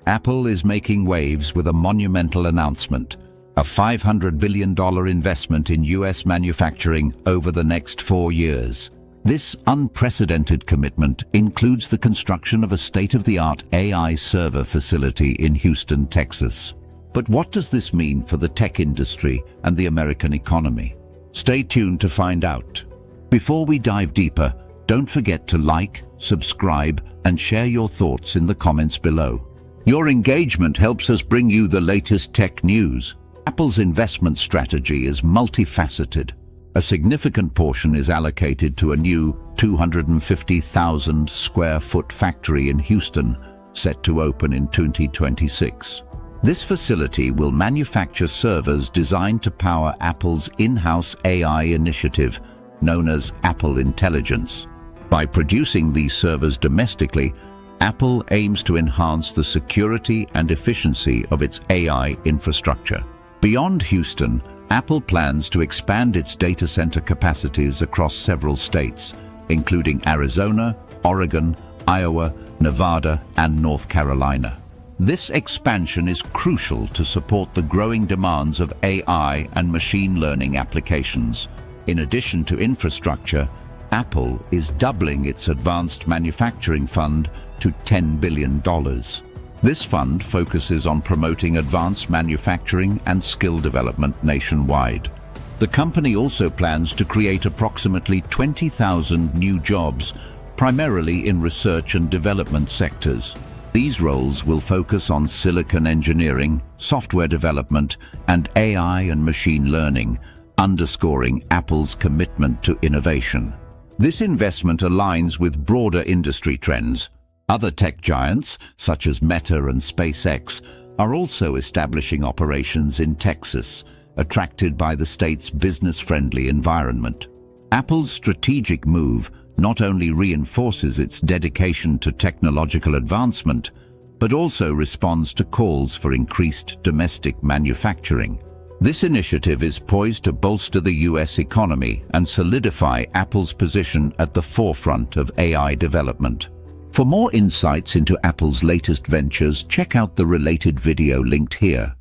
Apple is making waves with a monumental announcement, a $500 billion investment in US manufacturing over the next 4 years. This unprecedented commitment includes the construction of a state-of-the-art AI server facility in Houston, Texas. But what does this mean for the tech industry and the American economy? Stay tuned to find out. Before we dive deeper, don't forget to like, subscribe, and share your thoughts in the comments below. Your engagement helps us bring you the latest tech news. Apple's investment strategy is multifaceted. A significant portion is allocated to a new 250,000 square foot factory in Houston, set to open in 2026. This facility will manufacture servers designed to power Apple's in-house AI initiative, known as Apple Intelligence. By producing these servers domestically, Apple aims to enhance the security and efficiency of its AI infrastructure. Beyond Houston, Apple plans to expand its data center capacities across several states, including Arizona, Oregon, Iowa, Nevada, and North Carolina. This expansion is crucial to support the growing demands of AI and machine learning applications. In addition to infrastructure, Apple is doubling its Advanced Manufacturing Fund to $10 billion. This fund focuses on promoting advanced manufacturing and skill development nationwide. The company also plans to create approximately 20,000 new jobs, primarily in research and development sectors. These roles will focus on silicon engineering, software development, and AI and machine learning, underscoring Apple's commitment to innovation. This investment aligns with broader industry trends. Other tech giants, such as Meta and SpaceX, are also establishing operations in Texas, attracted by the state's business-friendly environment. Apple's strategic move not only reinforces its dedication to technological advancement, but also responds to calls for increased domestic manufacturing. This initiative is poised to bolster the US economy and solidify Apple's position at the forefront of AI development. For more insights into Apple's latest ventures, check out the related video linked here.